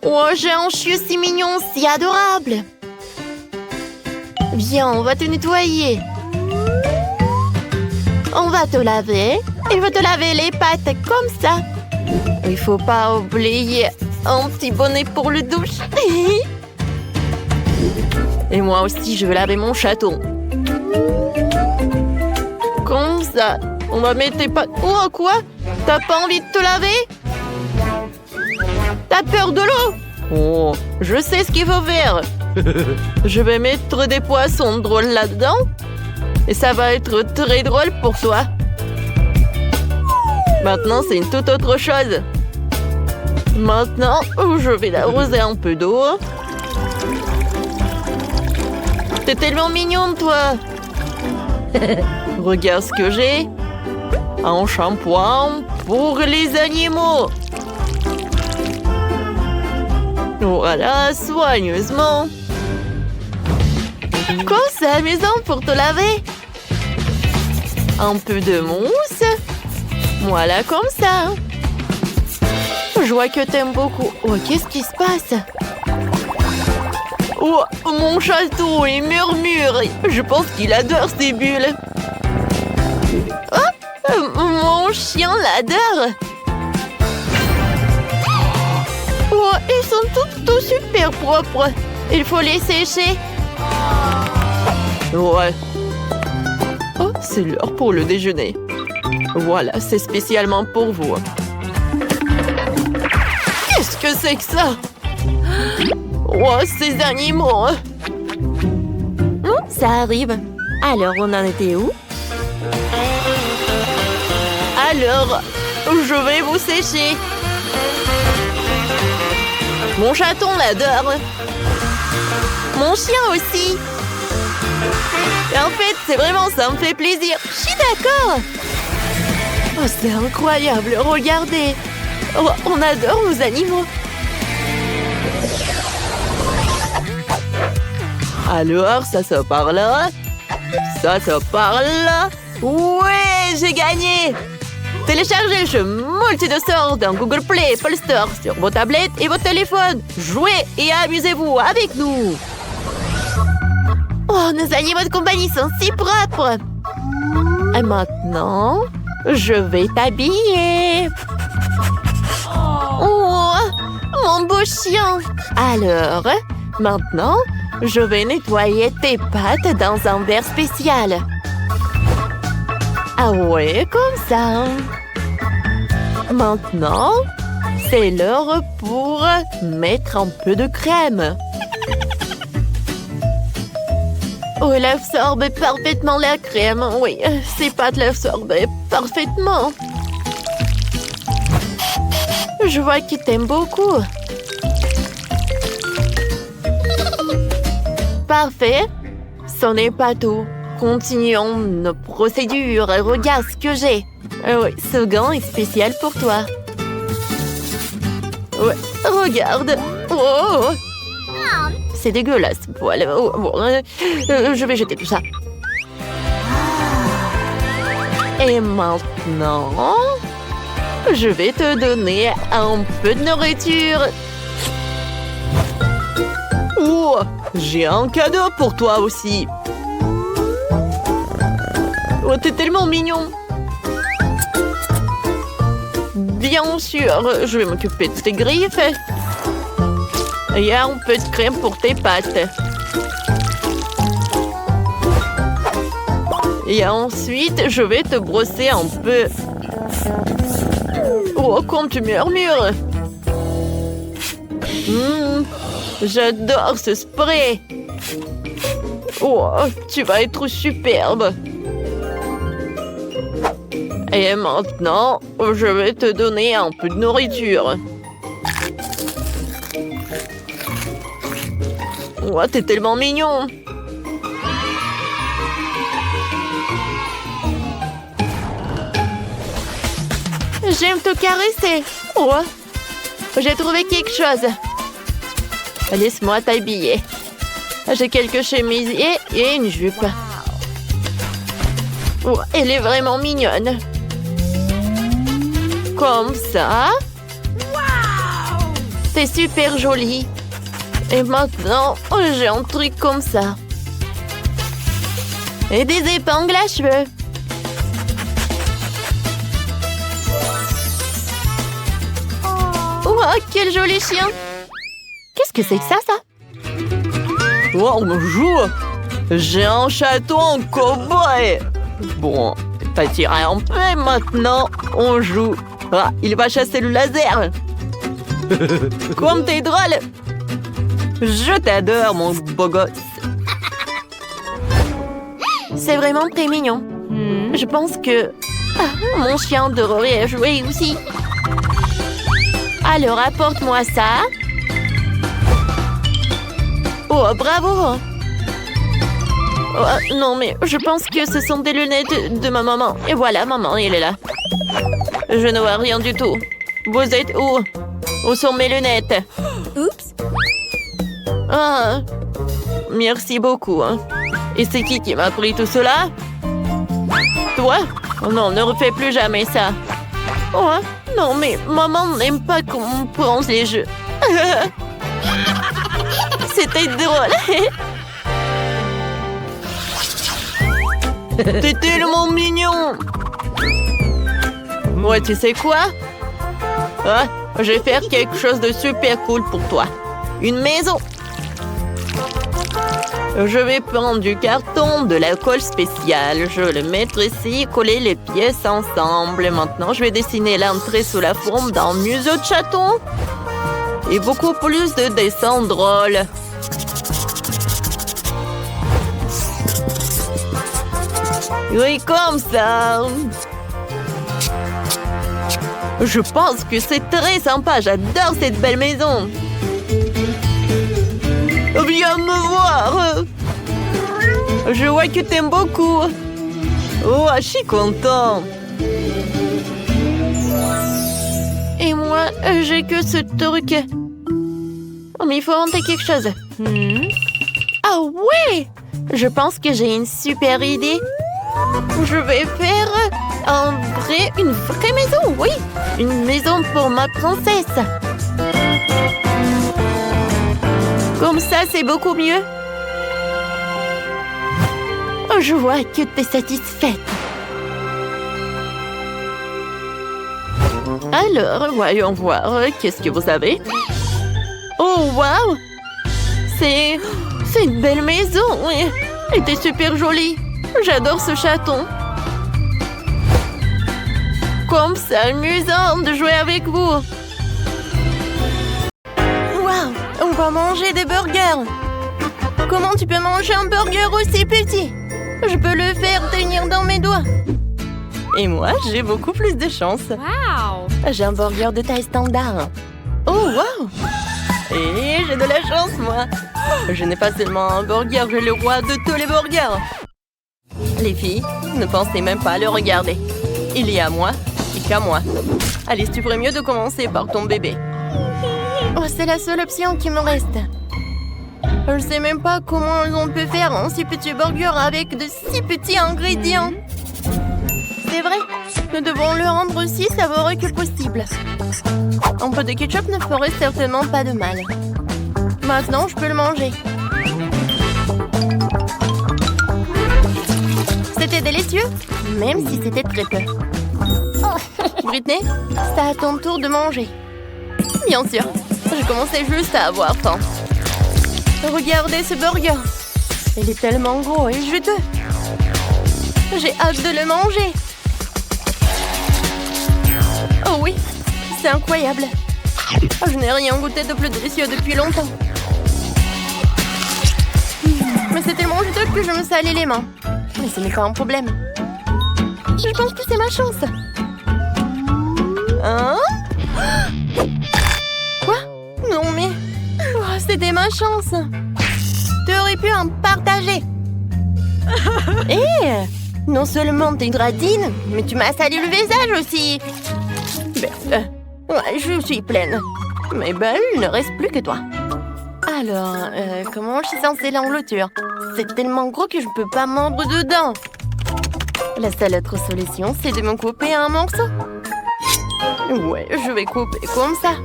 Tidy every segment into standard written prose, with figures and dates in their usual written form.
Oh, j'ai un chien si mignon, si adorable. Viens, on va te nettoyer. On va te laver. Il va te laver les pattes comme ça. Il faut pas oublier un petit bonnet pour le douche. Et moi aussi, je veux laver mon chaton. Comme ça. On va mettre tes pattes... Oh, quoi? T'as pas envie de te laver? T'as peur de l'eau? Oh, je sais ce qu'il faut faire. Je vais mettre des poissons drôles là-dedans. Et ça va être très drôle pour toi. Maintenant, c'est une toute autre chose. Maintenant, je vais l'arroser un peu d'eau. T'es tellement mignonne, toi. Regarde ce que j'ai. Un shampoing pour les animaux. Voilà, soigneusement. Comme ça, maison pour te laver. Un peu de mousse. Voilà, comme ça. Je vois que t'aimes beaucoup. Oh, qu'est-ce qui se passe? Oh, mon chaton, il murmure. Je pense qu'il adore ces bulles. Oh, mon chien l'adore. Oh, ils sont tous super propres. Il faut les sécher. Ouais. Oh, c'est l'heure pour le déjeuner. Voilà, c'est spécialement pour vous. Qu'est-ce que c'est que ça? Oh, ces animaux. Ça arrive. Alors, on en était où? Alors, je vais vous sécher. Mon chaton l'adore. Mon chien aussi. Et en fait, c'est vraiment, ça me fait plaisir. Je suis d'accord. Oh, c'est incroyable, regardez. Oh, on adore nos animaux. Alors, ça part là. Ça part là. Ouais, j'ai gagné. Téléchargez le jeu Multidosor dans Google Play, Apple Store, sur vos tablettes et vos téléphones. Jouez et amusez-vous avec nous. Oh, nos animaux de compagnie sont si propres. Et maintenant, je vais t'habiller. Oh, mon beau chien. Alors, maintenant, je vais nettoyer tes pattes dans un verre spécial. Ah ouais, comme ça. Maintenant, c'est l'heure pour mettre un peu de crème. Oh, elle absorbe parfaitement la crème. Oui, ces pâtes l'absorbent parfaitement. Je vois qu'il t'aime beaucoup. Parfait. Ce n'est pas tout. Continuons nos procédures. Regarde ce que j'ai. Oui, ce gant est spécial pour toi. Ouais, regarde. Oh, c'est dégueulasse. Voilà. Oh, bon, je vais jeter tout ça. Et maintenant, je vais te donner un peu de nourriture. Oh, j'ai un cadeau pour toi aussi. Oh, t'es tellement mignon. Bien sûr, je vais m'occuper de tes griffes. Il y a un peu de crème pour tes pattes. Et ensuite, je vais te brosser un peu. Oh, comme tu murmures. J'adore ce spray. Oh, tu vas être superbe. Et maintenant, je vais te donner un peu de nourriture. Oh, t'es tellement mignon. J'aime te caresser. Oh, j'ai trouvé quelque chose. Laisse-moi t'habiller. J'ai quelques chemisiers et une jupe. Oh, elle est vraiment mignonne. Comme ça. C'est super joli. Et maintenant, j'ai un truc comme ça. Et des épingles à cheveux. Oh, quel joli chien! Qu'est-ce que c'est que ça? Oh, bonjour! J'ai un chaton en cow-boy! Bon, t'as tiré en paix maintenant, on joue. Ah, il va chasser le laser! Comme t'es drôle! Je t'adore, mon beau gosse! C'est vraiment très mignon. Je pense que mon chien devrait jouer aussi. Alors, apporte-moi ça. Oh, bravo! Oh, non, mais je pense que ce sont des lunettes de ma maman. Et voilà, maman, elle est là. Je ne vois rien du tout. Vous êtes où? Où sont mes lunettes? Oups! Ah, merci beaucoup. Et c'est qui m'a pris tout cela? Toi? Oh non, ne refais plus jamais ça. Oh, non, mais maman n'aime pas qu'on pense les jeux. C'était drôle. T'es tellement mignon. Ouais, tu sais quoi? Ah, je vais faire quelque chose de super cool pour toi. Une maison. Je vais prendre du carton, de la colle spéciale. Je vais le mettre ici, coller les pièces ensemble. Maintenant, je vais dessiner l'entrée sous la forme d'un museau de chaton. Et beaucoup plus de dessins drôles. Oui, comme ça. Je pense que c'est très sympa. J'adore cette belle maison. Viens me voir. Je vois que t'aimes beaucoup. Oh, je suis content. Et moi, j'ai que ce truc. Oh, mais il faut inventer quelque chose. Ah ouais! Je pense que j'ai une super idée. Je vais faire une vraie maison, oui. Une maison pour ma princesse. Comme ça, c'est beaucoup mieux. Oh, je vois que t'es satisfaite. Alors, voyons voir. Qu'est-ce que vous avez? Oh, waouh! C'est une belle maison. Elle était super jolie. J'adore ce chaton. Comme c'est amusant de jouer avec vous. Waouh! On va manger des burgers. Comment tu peux manger un burger aussi petit? Je peux le faire tenir dans mes doigts. Et moi, j'ai beaucoup plus de chance. Wow! J'ai un burger de taille standard. Oh, waouh! Et j'ai de la chance, moi. Je n'ai pas seulement un burger, j'ai le roi de tous les burgers. Les filles, ne pensez même pas à le regarder. Il y a moi et qu'à moi. Alice, tu ferais mieux de commencer par ton bébé. Oh, c'est la seule option qui me reste. Je sais même pas comment on peut faire un si petit burger avec de si petits ingrédients. C'est vrai, nous devons le rendre aussi savoureux que possible. Un peu de ketchup ne ferait certainement pas de mal. Maintenant, je peux le manger. C'était délicieux, même si c'était très peu. Britney, c'est à ton tour de manger. Bien sûr, je commençais juste à avoir faim. Regardez ce burger. Il est tellement gros et juteux. J'ai hâte de le manger. Oh oui, c'est incroyable. Je n'ai rien goûté de plus délicieux depuis longtemps. Mais c'est tellement juteux que je me salis les mains. Mais ce n'est pas un problème. Je pense que c'est ma chance. Hein? Quoi? Non mais... Oh, c'était ma chance. Tu aurais pu en partager. Non seulement t'es gratine, mais tu m'as sali le visage aussi. Ouais, je suis pleine. Mais ben, il ne reste plus que toi. Alors, comment je suis censée l'engloutir? C'est tellement gros que je peux pas mordre dedans. La seule autre solution, c'est de me couper un morceau. Ouais, je vais couper comme ça.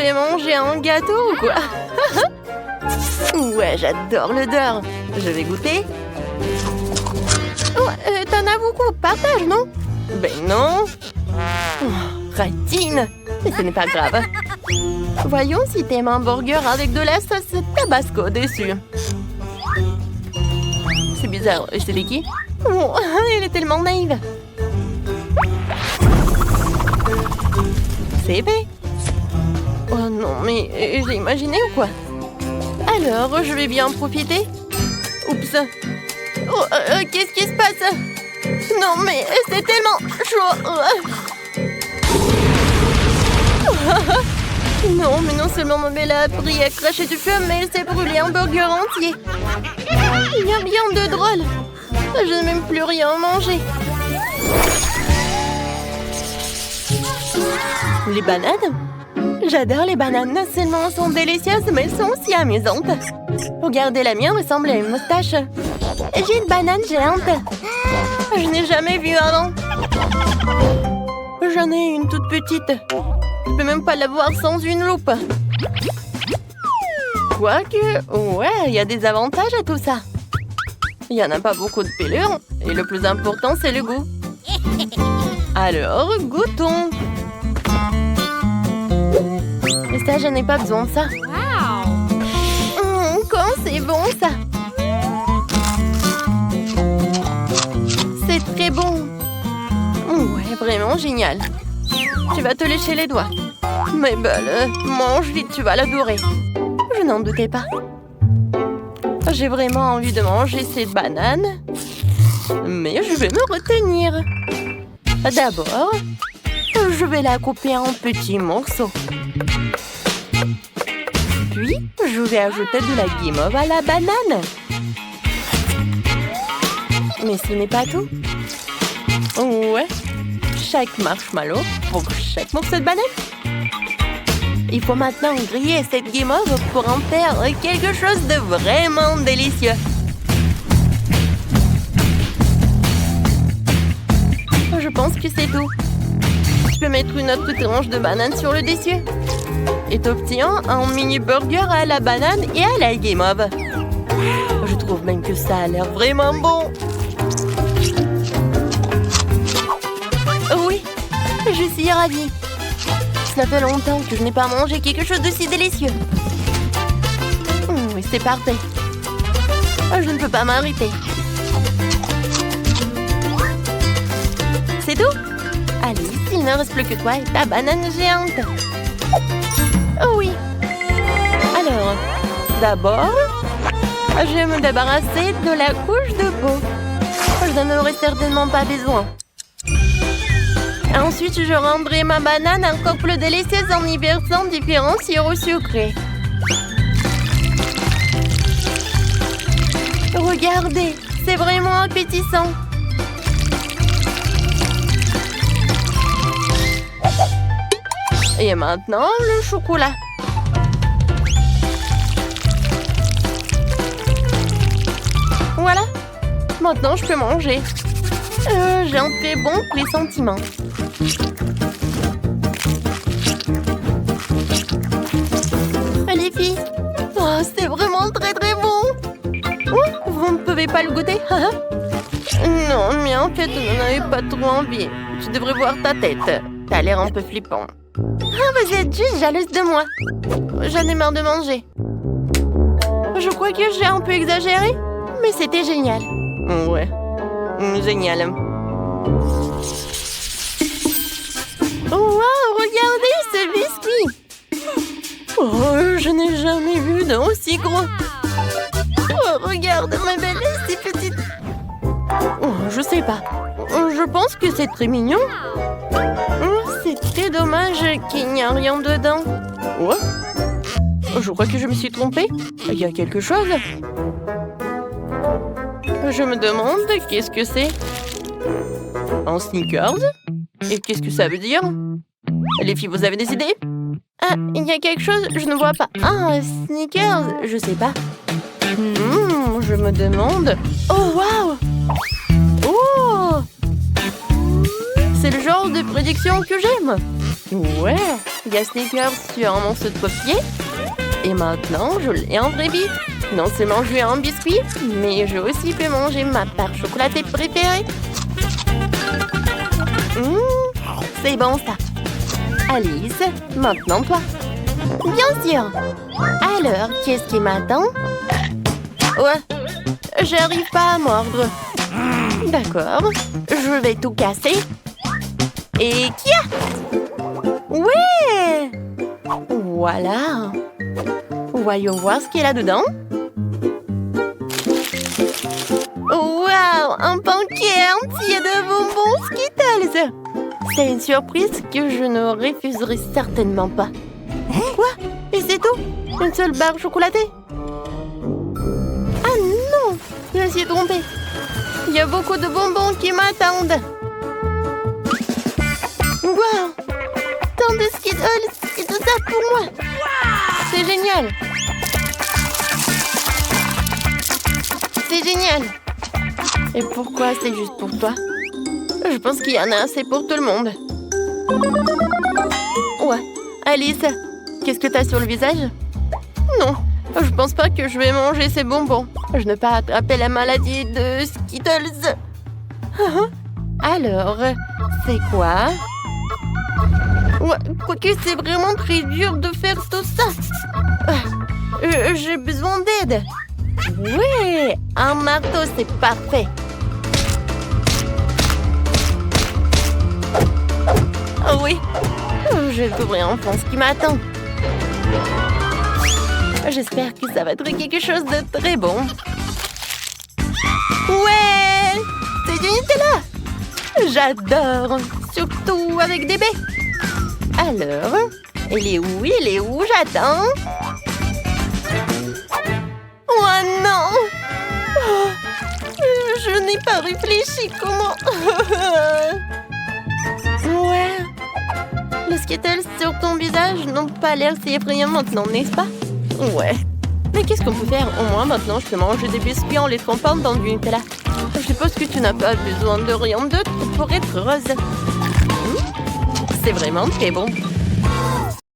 vais manger un gâteau ou quoi? Ouais, j'adore l'odeur. Je vais goûter. Oh, t'en as beaucoup. Partage, non? Ben non. Oh, ratine. Mais ce n'est pas grave. Voyons si t'aimes un burger avec de la sauce tabasco dessus. C'est bizarre. C'était qui? Oh, elle est tellement naïve. C'est fait. Oh non, mais j'ai imaginé ou quoi? Alors, je vais bien en profiter. Oups. Oh, qu'est-ce qui se passe? Non, mais c'est tellement chaud. Non, mais non seulement ma belle a appris à cracher du feu, mais elle s'est brûlé un burger entier. Il y a rien de drôle. Je n'ai même plus rien à manger. Les bananes? J'adore les bananes. Non seulement elles sont délicieuses, mais elles sont aussi amusantes. Regardez, la mienne ressemble à une moustache. J'ai une banane géante. Je n'ai jamais vu avant. J'en ai une toute petite. Je peux même pas la voir sans une loupe. Quoique, ouais, il y a des avantages à tout ça. Il n'y en a pas beaucoup de pelures. Et le plus important, c'est le goût. Alors, goûtons. Et ça, je n'ai pas besoin de ça. Quand c'est bon, ça. C'est très bon. Ouais, vraiment génial. Tu vas te lécher les doigts. Mais belle, mange vite, tu vas l'adorer. Je n'en doutais pas. J'ai vraiment envie de manger ces bananes. Mais je vais me retenir. D'abord, je vais la couper en petits morceaux. Puis, je vais ajouter de la guimauve à la banane. Mais ce n'est pas tout. Ouais. Chaque marshmallow pour chaque morceau de banane. Il faut maintenant griller cette guimauve pour en faire quelque chose de vraiment délicieux. Je pense que c'est tout. Tu peux mettre une autre tranche de banane sur le dessus. Et t'obtiens un mini burger à la banane et à la guimauve. Je trouve même que ça a l'air vraiment bon. Oui, je suis ravie. Cela fait longtemps que je n'ai pas mangé quelque chose de si délicieux. Oui, c'est parfait. Je ne peux pas m'arrêter. C'est tout? Allez, il ne reste plus que toi et ta banane géante. Oh oui. Alors, d'abord, je vais me débarrasser de la couche de peau. Je n'en aurai certainement pas besoin. Ensuite, je rendrai ma banane encore plus délicieuse en y versant différents sirops sucrés. Regardez, c'est vraiment appétissant. Et maintenant, le chocolat. Voilà. Maintenant, je peux manger. J'ai un très bon pressentiment. Les filles, oh, c'est vraiment très très bon. Oh, vous ne pouvez pas le goûter? Non, mais en fait, on n'en avait pas trop envie. Tu devrais voir ta tête. T'as l'air un peu flippant. Ah, vous êtes juste jalouse de moi. J'en ai marre de manger. Je crois que j'ai un peu exagéré, mais c'était génial. Ouais, génial. Wow, regardez ce biscuit. Oh, je n'ai jamais vu d'aussi gros. Oh, regarde, ma belle, c'est petite. Oh, je sais pas. Je pense que c'est très mignon. C'est très dommage qu'il n'y a rien dedans. Ouais. Je crois que je me suis trompée. Il y a quelque chose. Je me demande qu'est-ce que c'est. Un Snickers? Et qu'est-ce que ça veut dire? Les filles, vous avez des idées? Ah, il y a quelque chose, je ne vois pas. Ah, un Snickers, je sais pas. Je me demande... Oh, waouh! Oh! C'est le genre de prédiction que j'aime. Ouais. Il y a Snickers sur un morceau de papier. Et maintenant, je l'ai en vraie vie. Non seulement je vais un biscuit, mais je aussi peux manger ma barre chocolatée préférée. C'est bon ça. Alice, maintenant toi. Bien sûr. Alors, qu'est-ce qui m'attend? Ouais, j'arrive pas à mordre. D'accord, je vais tout casser. Et qui a? Ouais! Voilà. Voyons voir ce qu'il y a là-dedans. Waouh! Un paquet entier de bonbons Skittles! C'est une surprise que je ne refuserai certainement pas. Quoi? Et c'est tout? Une seule barre chocolatée? Ah non! Je me suis trompée. Il y a beaucoup de bonbons qui m'attendent. Waouh! Tant de Skittles et tout ça pour moi. C'est génial. C'est génial. Et pourquoi c'est juste pour toi? Je pense qu'il y en a assez pour tout le monde. Ouais. Alice, qu'est-ce que t'as sur le visage? Non, je pense pas que je vais manger ces bonbons. Je n'ai pas attrapé la maladie de Skittles. Alors, c'est quoi? Ouais, quoique c'est vraiment très dur de faire tout ça. J'ai besoin d'aide. Oui, un marteau, c'est parfait. Oh oui, je découvrir enfin ce qui m'attend. J'espère que ça va être quelque chose de très bon. Ouais, c'est du Nutella. J'adore, surtout avec des baies. Alors, il est où, j'attends. Oh non! Oh, je n'ai pas réfléchi comment... Ouais. Les Skittles sur ton visage n'ont pas l'air si effrayants maintenant, n'est-ce pas? Ouais. Mais qu'est-ce qu'on peut faire? Au moins, maintenant, je peux manger des biscuits en les trempant dans du Nutella. Je suppose que tu n'as pas besoin de rien d'autre pour être heureuse. C'est vraiment très bon.